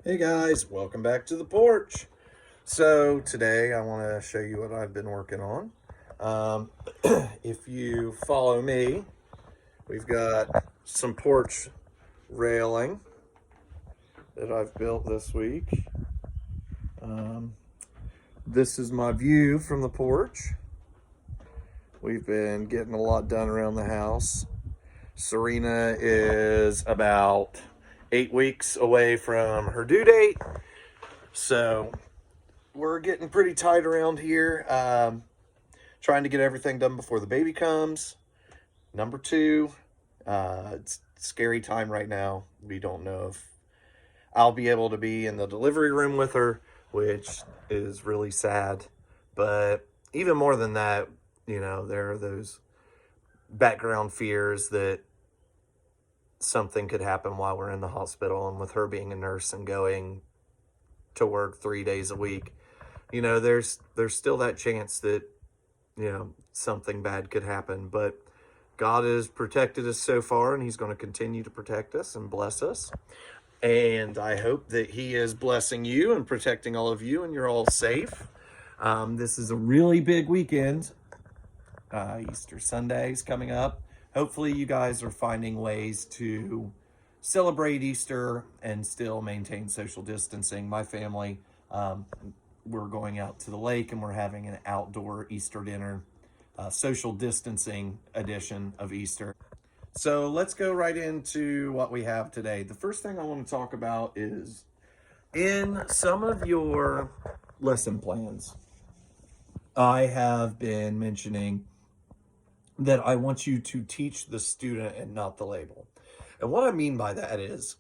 Hey guys, welcome back to the porch. So today I want to show you what I've been working on. Um, if you follow me, we've got some porch railing that I've built this week. Um, this is my view from the porch. We've been getting a lot done around the house. Serena is about 8 weeks away from her due date, so we're getting pretty tight around here. Trying to get everything done before the baby comes. Number two, it's a scary time right now. We don't know if I'll be able to be in the delivery room with her, which is really sad. But even more than that, there are those background fears that something could happen while we're in the hospital. And with her being a nurse and going to work 3 days a week, there's still that chance that something bad could happen. But God has protected us so far, and He's going to continue to protect us and bless us. And I hope that He is blessing you and protecting all of you, and you're all safe. This is a really big weekend. Easter Sunday is coming up. Hopefully you guys are finding ways to celebrate Easter and still maintain social distancing. My family, we're going out to the lake and we're having an outdoor Easter dinner, social distancing edition of Easter. So let's go right into what we have today. The first thing I want to talk about is in some of your lesson plans, I have been mentioning that I want you to teach the student and not the label. And what I mean by that is,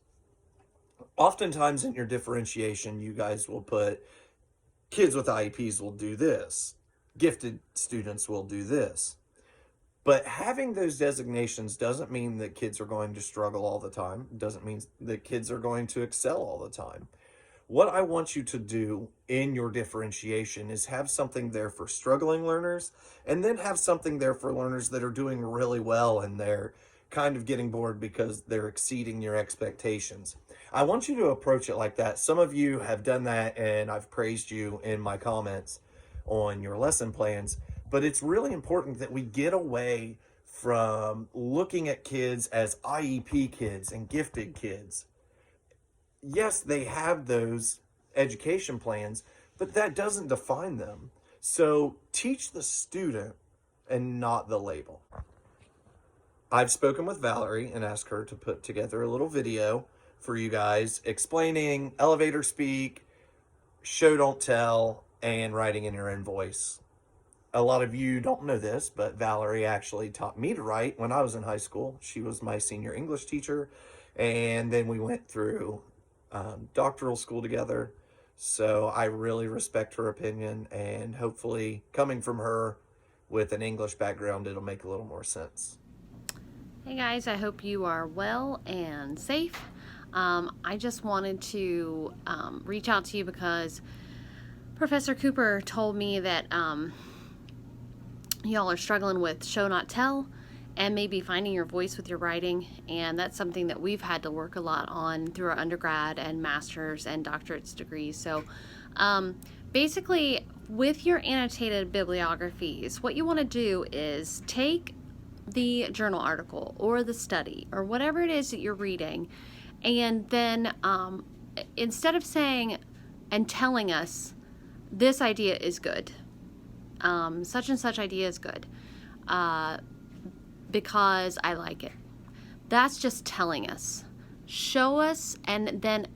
oftentimes in your differentiation, you guys will put kids with IEPs will do this, gifted students will do this. But having those designations doesn't mean that kids are going to struggle all the time. It doesn't mean that kids are going to excel all the time. What I want you to do in your differentiation is have something there for struggling learners, and then have something there for learners that are doing really well and they're kind of getting bored because they're exceeding your expectations. I want you to approach it like that. Some of you have done that, and I've praised you in my comments on your lesson plans. But it's really important that we get away from looking at kids as IEP kids and gifted kids. Yes, they have those education plans, but that doesn't define them. So teach the student and not the label. I've spoken with Valerie and asked her to put together a little video for you guys explaining elevator speak, show don't tell, and writing in your own voice. A lot of you don't know this, but Valerie actually taught me to write when I was in high school. She was my senior English teacher, and then we went through doctoral school together. So I really respect her opinion, and hopefully coming from her with an English background, it'll make a little more sense. Hey guys, I hope you are well and safe. I just wanted to reach out to you because Professor Cooper told me that y'all are struggling with show not tell and maybe finding your voice with your writing, and that's something that we've had to work a lot on through our undergrad and master's and doctorate's degrees. So basically with your annotated bibliographies, what you want to do is take the journal article or the study or whatever it is that you're reading, and then instead of saying and telling us this idea is good, such and such idea is good because I like it, that's just telling us. Show us and then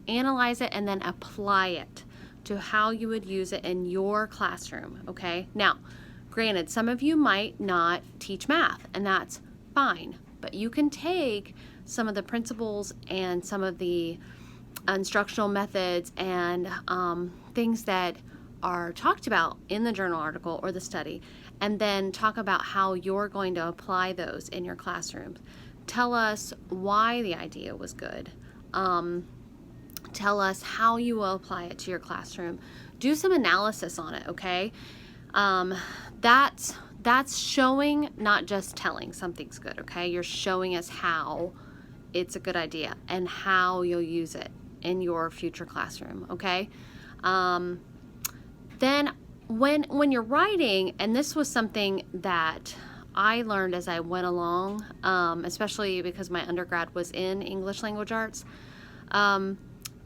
analyze it and then apply it to how you would use it in your classroom. Okay, now granted, some of you might not teach math, and that's fine, but you can take some of the principles and some of the instructional methods and things that are talked about in the journal article or the study, and then talk about how you're going to apply those in your classrooms. Tell us why the idea was good. Tell us how you will apply it to your classroom. Do some analysis on it, okay? That's showing, not just telling something's good, okay? You're showing us how it's a good idea and how you'll use it in your future classroom, okay? Then when you're writing, and this was something that I learned as I went along, especially because my undergrad was in English language arts,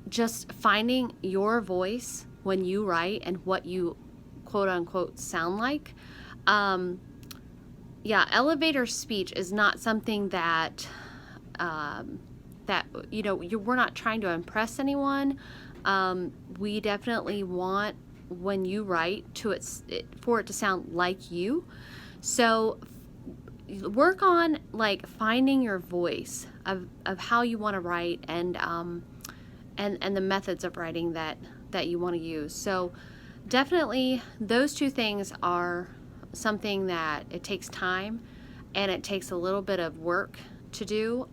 just finding your voice when you write and what you quote unquote sound like. Elevator speech is not something that we're not trying to impress anyone. We definitely want, when you write, for it to sound like you. So work on like finding your voice of how you want to write, and the methods of writing that you want to use. So definitely those two things are something that it takes time and it takes a little bit of work to do.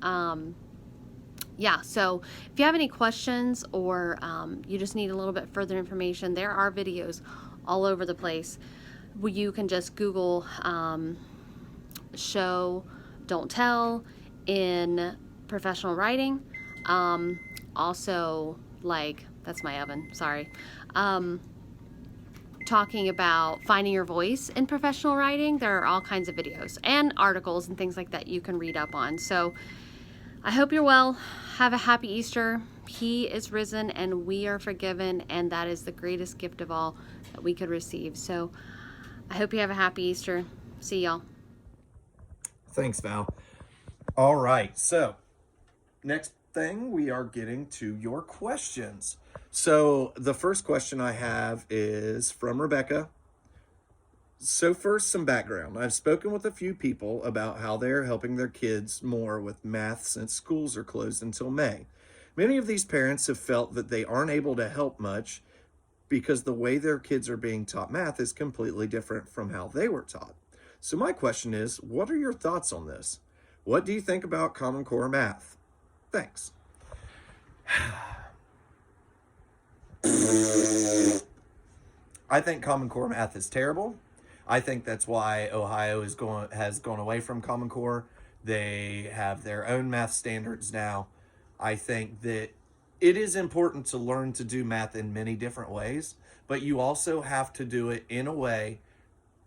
So if you have any questions, or you just need a little bit further information, there are videos all over the place where you can just Google show, don't tell in professional writing. Also, like, that's my oven, sorry. Talking about finding your voice in professional writing, there are all kinds of videos and articles and things like that you can read up on. So I hope you're well. Have a happy Easter. He is risen and we are forgiven, and that is the greatest gift of all that we could receive. So I hope you have a happy Easter. See y'all. Thanks, Val. All right, so next thing, we are getting to your questions. So the first question I have is from Rebecca. So first, some background. I've spoken with a few people about how they're helping their kids more with math since schools are closed until May. Many of these parents have felt that they aren't able to help much because the way their kids are being taught math is completely different from how they were taught. So my question is, what are your thoughts on this? What do you think about Common Core math? Thanks. I think Common Core math is terrible. I think that's why Ohio has gone away from Common Core. They have their own math standards now. I think that it is important to learn to do math in many different ways, but you also have to do it in a way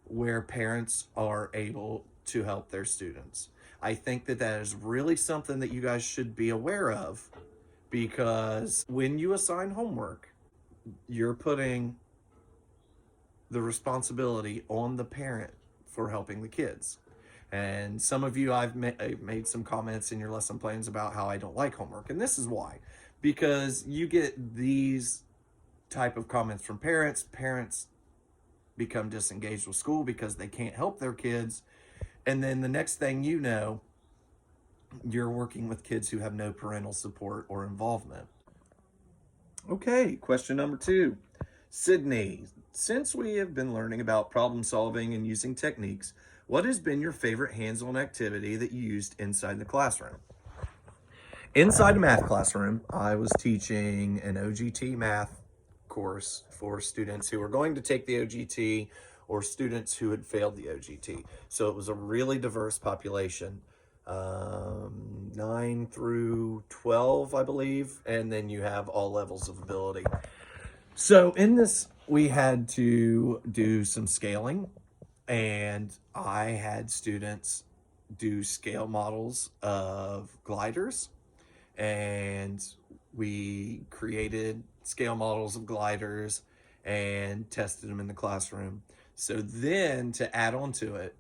where parents are able to help their students. I think that is really something that you guys should be aware of, because when you assign homework, you're putting the responsibility on the parent for helping the kids. And some of you, I've made some comments in your lesson plans about how I don't like homework. And this is why. Because you get these type of comments from parents. Parents become disengaged with school because they can't help their kids. And then the next thing you know, you're working with kids who have no parental support or involvement. Okay, question number 2. Sydney, since we have been learning about problem solving and using techniques, what has been your favorite hands-on activity that you used inside the classroom? Inside a math classroom, I was teaching an OGT math course for students who were going to take the OGT or students who had failed the OGT. So it was a really diverse population, 9 through 12, I believe, and then you have all levels of ability. So in this, we had to do some scaling, and I had students do scale models of gliders, and we created scale models of gliders and tested them in the classroom. So then to add on to it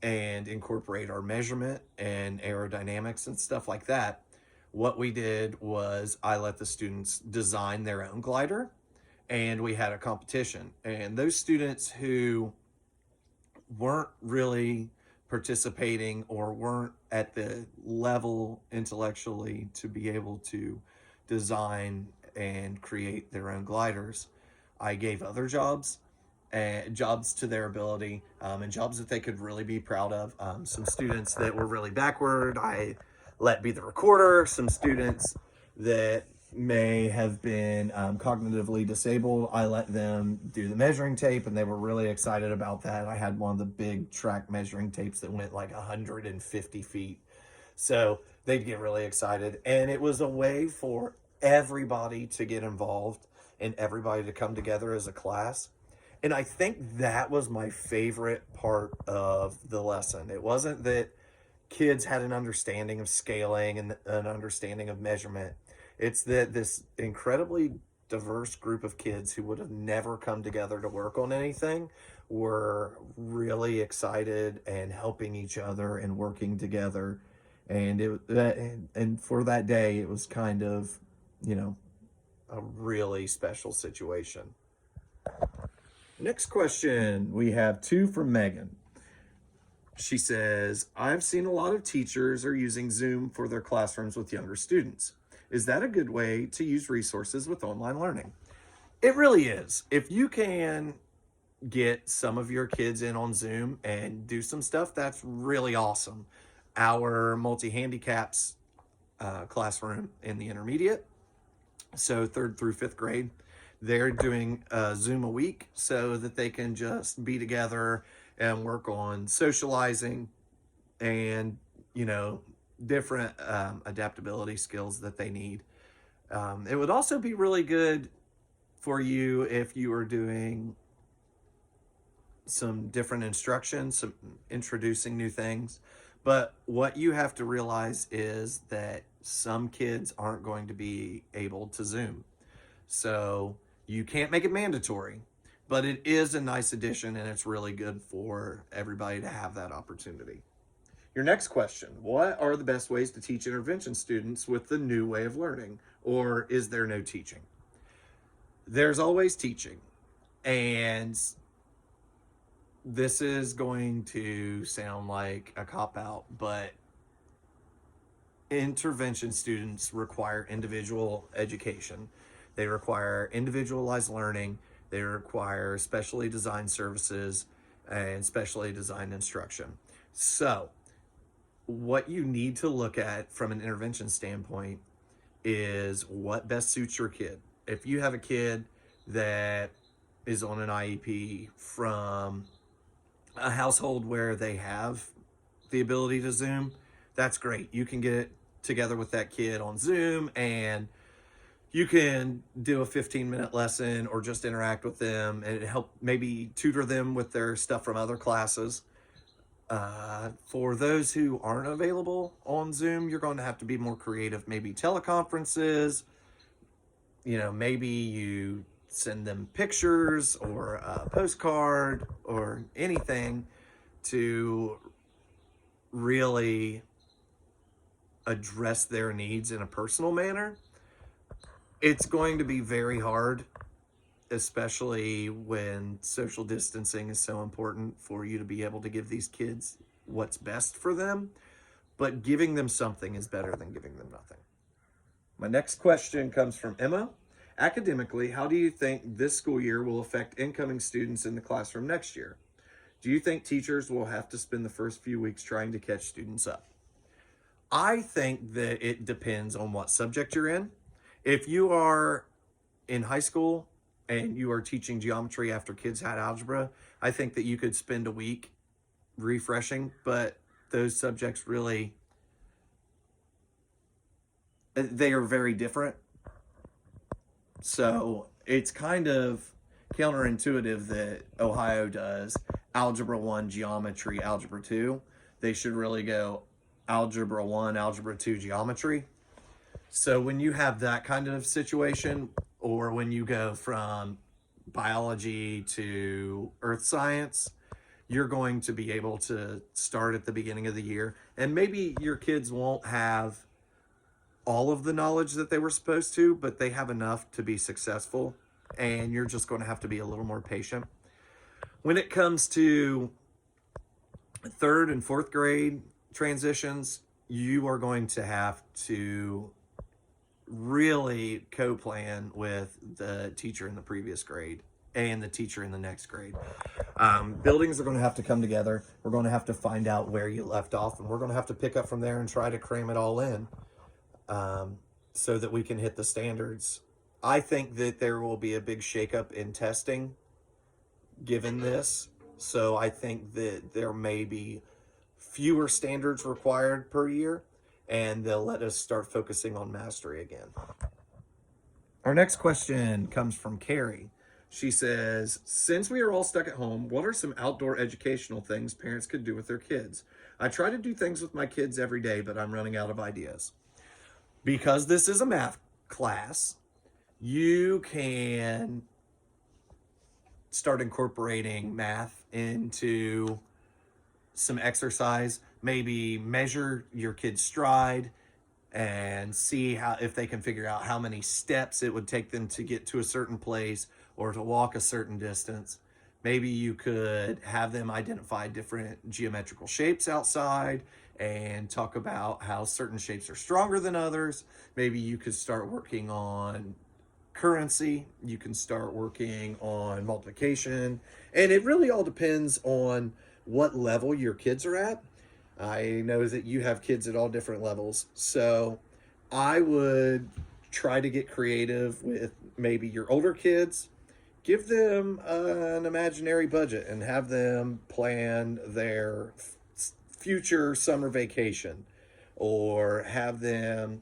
and incorporate our measurement and aerodynamics and stuff like that, what we did was I let the students design their own glider, and we had a competition. And those students who weren't really participating or weren't at the level intellectually to be able to design and create their own gliders, I gave other jobs to their ability, and jobs that they could really be proud of. Some students that were really backward, I let be the recorder. Some students that may have been cognitively disabled, I let them do the measuring tape, and they were really excited about that. I had one of the big track measuring tapes that went like 150 feet. So they'd get really excited. And it was a way for everybody to get involved and everybody to come together as a class. And I think that was my favorite part of the lesson. It wasn't that kids had an understanding of scaling and an understanding of measurement. It's that this incredibly diverse group of kids who would have never come together to work on anything were really excited and helping each other and working together. And and for that day, it was kind of, you know, a really special situation. Next question, we have two from Megan. She says, I've seen a lot of teachers are using Zoom for their classrooms with younger students. Is that a good way to use resources with online learning? It really is. If you can get some of your kids in on Zoom and do some stuff, that's really awesome. Our multi-handicaps classroom in the intermediate, so 3rd through 5th grade, they're doing Zoom a week so that they can just be together and work on socializing and, you know, different adaptability skills that they need. It would also be really good for you if you were doing some different instruction, some introducing new things. But what you have to realize is that some kids aren't going to be able to Zoom. So you can't make it mandatory, but it is a nice addition and it's really good for everybody to have that opportunity. Your next question, what are the best ways to teach intervention students with the new way of learning? Or is there no teaching? There's always teaching. And this is going to sound like a cop-out, but intervention students require individual education. They require individualized learning. They require specially designed services and specially designed instruction. So what you need to look at from an intervention standpoint is what best suits your kid. If you have a kid that is on an IEP from a household where they have the ability to Zoom, that's great. You can get together with that kid on Zoom and you can do a 15-minute lesson or just interact with them and help maybe tutor them with their stuff from other classes. For those who aren't available on Zoom, you're going to have to be more creative. Maybe teleconferences, you know, maybe you send them pictures or a postcard or anything to really address their needs in a personal manner. It's going to be very hard, especially when social distancing is so important for you to be able to give these kids what's best for them. But giving them something is better than giving them nothing. My next question comes from Emma. Academically, how do you think this school year will affect incoming students in the classroom next year? Do you think teachers will have to spend the first few weeks trying to catch students up? I think that it depends on what subject you're in. If you are in high school and you are teaching geometry after kids had algebra, I think that you could spend a week refreshing, but those subjects really, they are very different. So it's kind of counterintuitive that Ohio does Algebra 1, Geometry, Algebra 2. They should really go Algebra 1, Algebra 2, Geometry. So when you have that kind of situation, or when you go from biology to earth science, you're going to be able to start at the beginning of the year. And maybe your kids won't have all of the knowledge that they were supposed to, but they have enough to be successful, and you're just going to have to be a little more patient. When it comes to 3rd and 4th grade transitions, you are going to have to really co-plan with the teacher in the previous grade and the teacher in the next grade. Buildings are going to have to come together. We're going to have to find out where you left off, and we're going to have to pick up from there and try to cram it all in. So that we can hit the standards. I think that there will be a big shakeup in testing given this. So I think that there may be fewer standards required per year, and they'll let us start focusing on mastery again. Our next question comes from Carrie. She says, since we are all stuck at home, what are some outdoor educational things parents could do with their kids? I try to do things with my kids every day, but I'm running out of ideas. Because this is a math class, you can start incorporating math into some exercise. Maybe measure your kid's stride and see how, if they can figure out how many steps it would take them to get to a certain place or to walk a certain distance. Maybe you could have them identify different geometrical shapes outside and talk about how certain shapes are stronger than others. Maybe you could start working on currency. You can start working on multiplication. And it really all depends on what level your kids are at. I know that you have kids at all different levels. So I would try to get creative with maybe your older kids. Give them an imaginary budget and have them plan their future summer vacation, or have them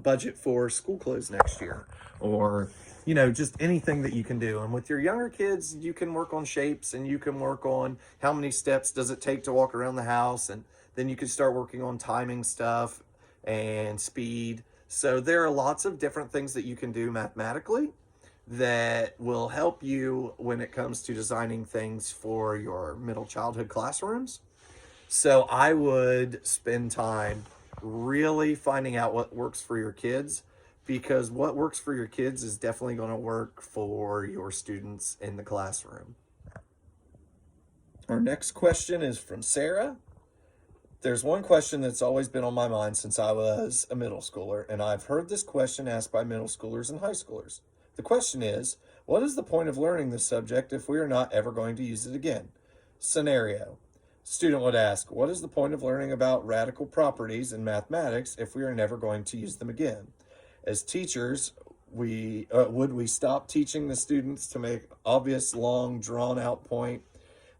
budget for school clothes next year, or just anything that you can do. And with your younger kids, you can work on shapes, and you can work on how many steps does it take to walk around the house, and then you can start working on timing stuff and speed. So there are lots of different things that you can do mathematically that will help you when it comes to designing things for your middle childhood classrooms. So I would spend time really finding out what works for your kids, because what works for your kids is definitely going to work for your students in the classroom. Our next question is from Sarah. There's one question that's always been on my mind since I was a middle schooler, and I've heard this question asked by middle schoolers and high schoolers. The question is, what is the point of learning this subject if we are not ever going to use it again? Scenario. Student would ask, what is the point of learning about radical properties in mathematics if we are never going to use them again? As teachers, would we stop teaching the students to make obvious, long, drawn-out point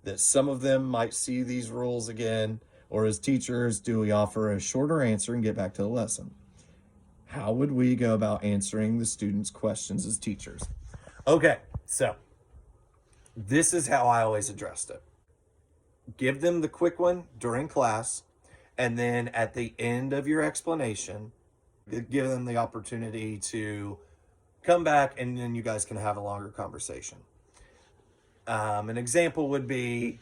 that some of them might see these rules again? Or as teachers, do we offer a shorter answer and get back to the lesson? How would we go about answering the students' questions as teachers? Okay, so this is how I always addressed it. Give them the quick one during class, and then at the end of your explanation, give them the opportunity to come back, and then you guys can have a longer conversation. An example would be,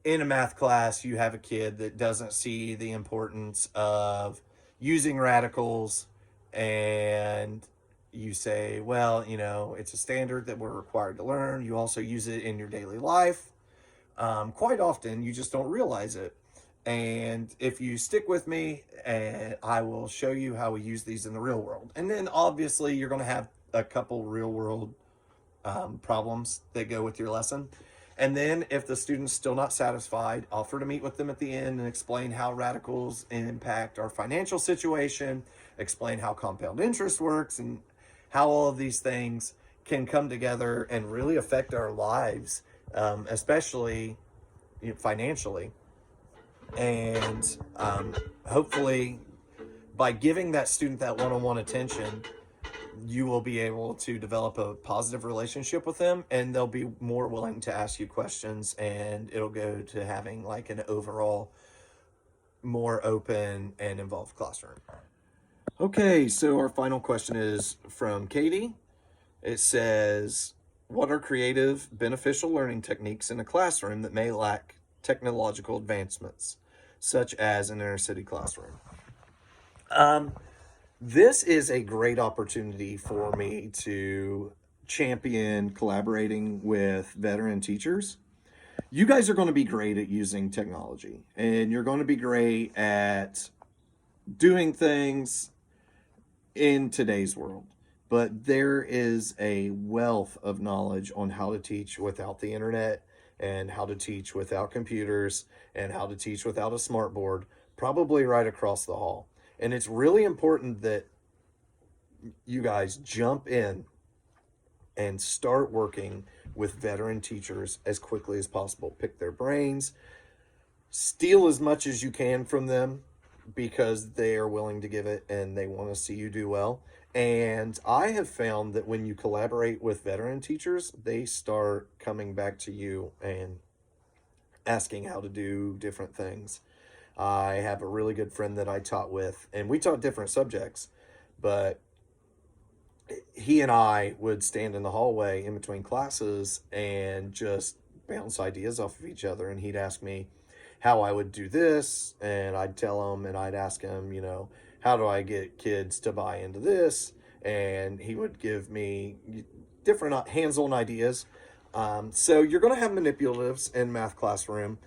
in a math class, you have a kid that doesn't see the importance of using radicals, and you say, well, it's a standard that we're required to learn. You also use it in your daily life. Quite often, you just don't realize it. And if you stick with me, I will show you how we use these in the real world. And then obviously, you're going to have a couple real world problems that go with your lesson. And then if the student's still not satisfied, offer to meet with them at the end and explain how radicals impact our financial situation, explain how compound interest works, and how all of these things can come together and really affect our lives, especially financially. And hopefully by giving that student that one-on-one attention, you will be able to develop a positive relationship with them, and they'll be more willing to ask you questions, and it'll go to having like an overall more open and involved classroom. Okay, so our final question is from Katie. It says, what are creative, beneficial learning techniques in a classroom that may lack technological advancements, such as an inner city classroom? This is a great opportunity for me to champion collaborating with veteran teachers. You guys are going to be great at using technology, and you're going to be great at doing things in today's world. But there is a wealth of knowledge on how to teach without the internet, and how to teach without computers, and how to teach without a smart board, probably right across the hall. And it's really important that you guys jump in and start working with veteran teachers as quickly as possible. Pick their brains, steal as much as you can from them, because they are willing to give it and they want to see you do well. And I have found that when you collaborate with veteran teachers, they start coming back to you and asking how to do different things. I have a really good friend that I taught with, and we taught different subjects, but he and I would stand in the hallway in between classes and just bounce ideas off of each other. And he'd ask me how I would do this, and I'd tell him, and I'd ask him, how do I get kids to buy into this? And he would give me different hands-on ideas. So you're going to have manipulatives in math classroom.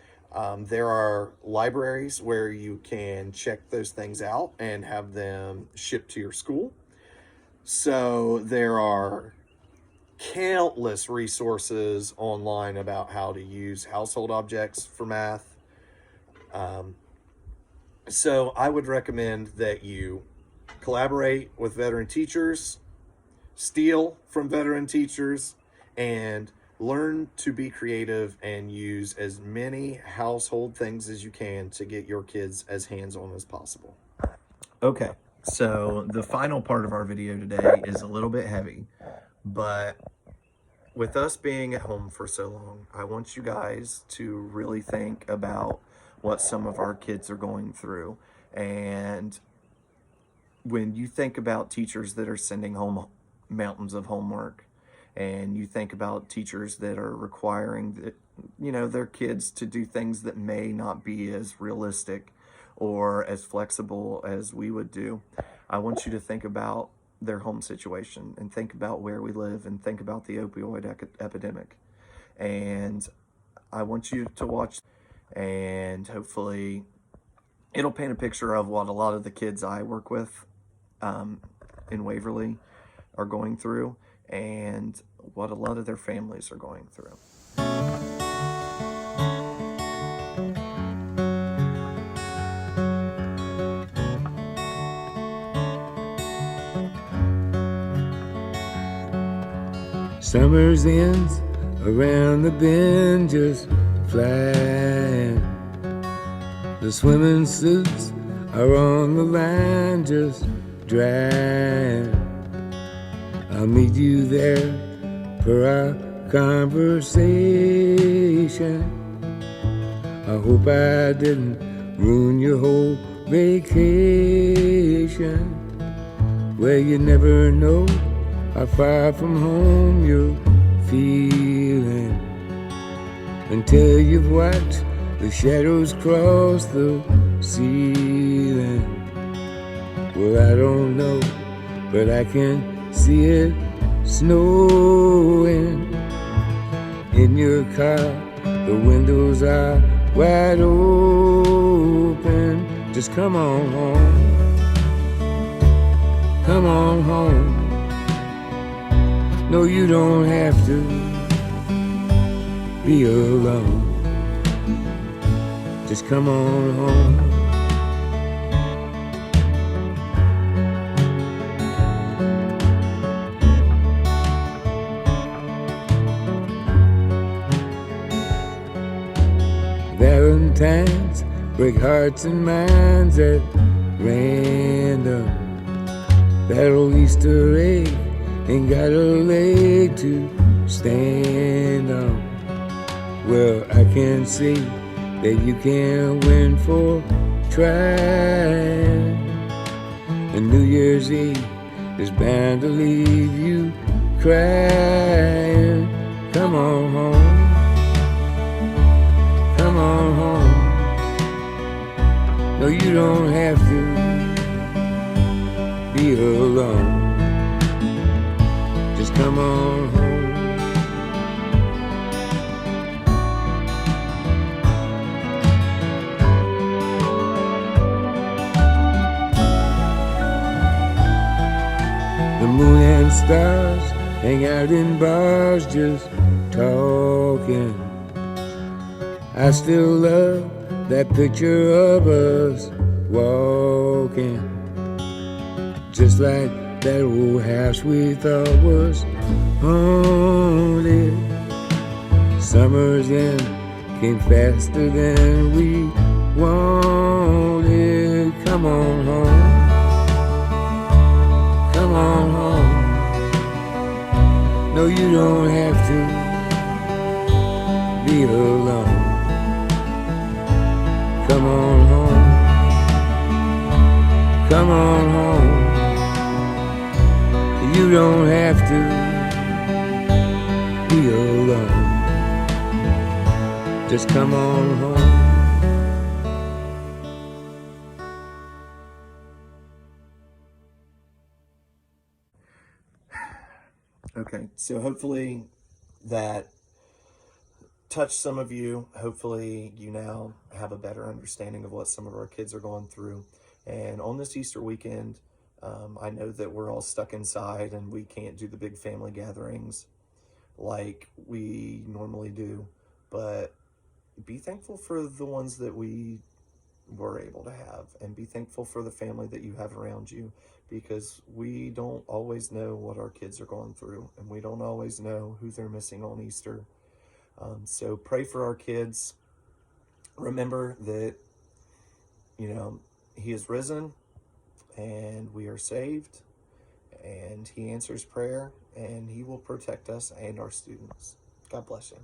There are libraries where you can check those things out and have them shipped to your school. So there are countless resources online about how to use household objects for math. So I would recommend that you collaborate with veteran teachers, steal from veteran teachers, and learn to be creative and use as many household things as you can to get your kids as hands-on as possible. Okay, so the final part of our video today is a little bit heavy, but with us being at home for so long, I want you guys to really think about what some of our kids are going through. And when you think about teachers that are sending home mountains of homework, and you think about teachers that are requiring their kids to do things that may not be as realistic or as flexible as we would do, I want you to think about their home situation and think about where we live and think about the opioid epidemic. And I want you to watch, and hopefully it'll paint a picture of what a lot of the kids I work with in Waverly are going through, and what a lot of their families are going through. Summer's ends around the bend just flying. The swimming suits are on the line just drying. I'll meet you there for our conversation. I hope I didn't ruin your whole vacation. Well, you never know how far from home you're feeling until you've watched the shadows cross the ceiling. Well, I don't know, but I can see it snowing in your car. The windows are wide open. Just come on home. Come on home. No, you don't have to be alone. Just come on home. Valentines break hearts and minds at random. That old Easter egg ain't got a leg to stand on. Well, I can see that you can win for trying. And New Year's Eve is bound to leave you crying. Come on home. Come on home. No, you don't have to be alone. Just come on home. The moon and stars hang out in bars just talking. I still love that picture of us walking, just like that old house we thought was haunted. Summer's end came faster than we wanted. Come come on home. Come on home. You don't have to be alone. Just come on home. Okay, so hopefully that touched some of you. Hopefully you now have a better understanding of what some of our kids are going through. And on this Easter weekend, I know that we're all stuck inside and we can't do the big family gatherings like we normally do, but be thankful for the ones that we were able to have, and be thankful for the family that you have around you, because we don't always know what our kids are going through, and we don't always know who they're missing on Easter. So pray for our kids. Remember that, he is risen and we are saved, and he answers prayer, and he will protect us and our students. God bless you.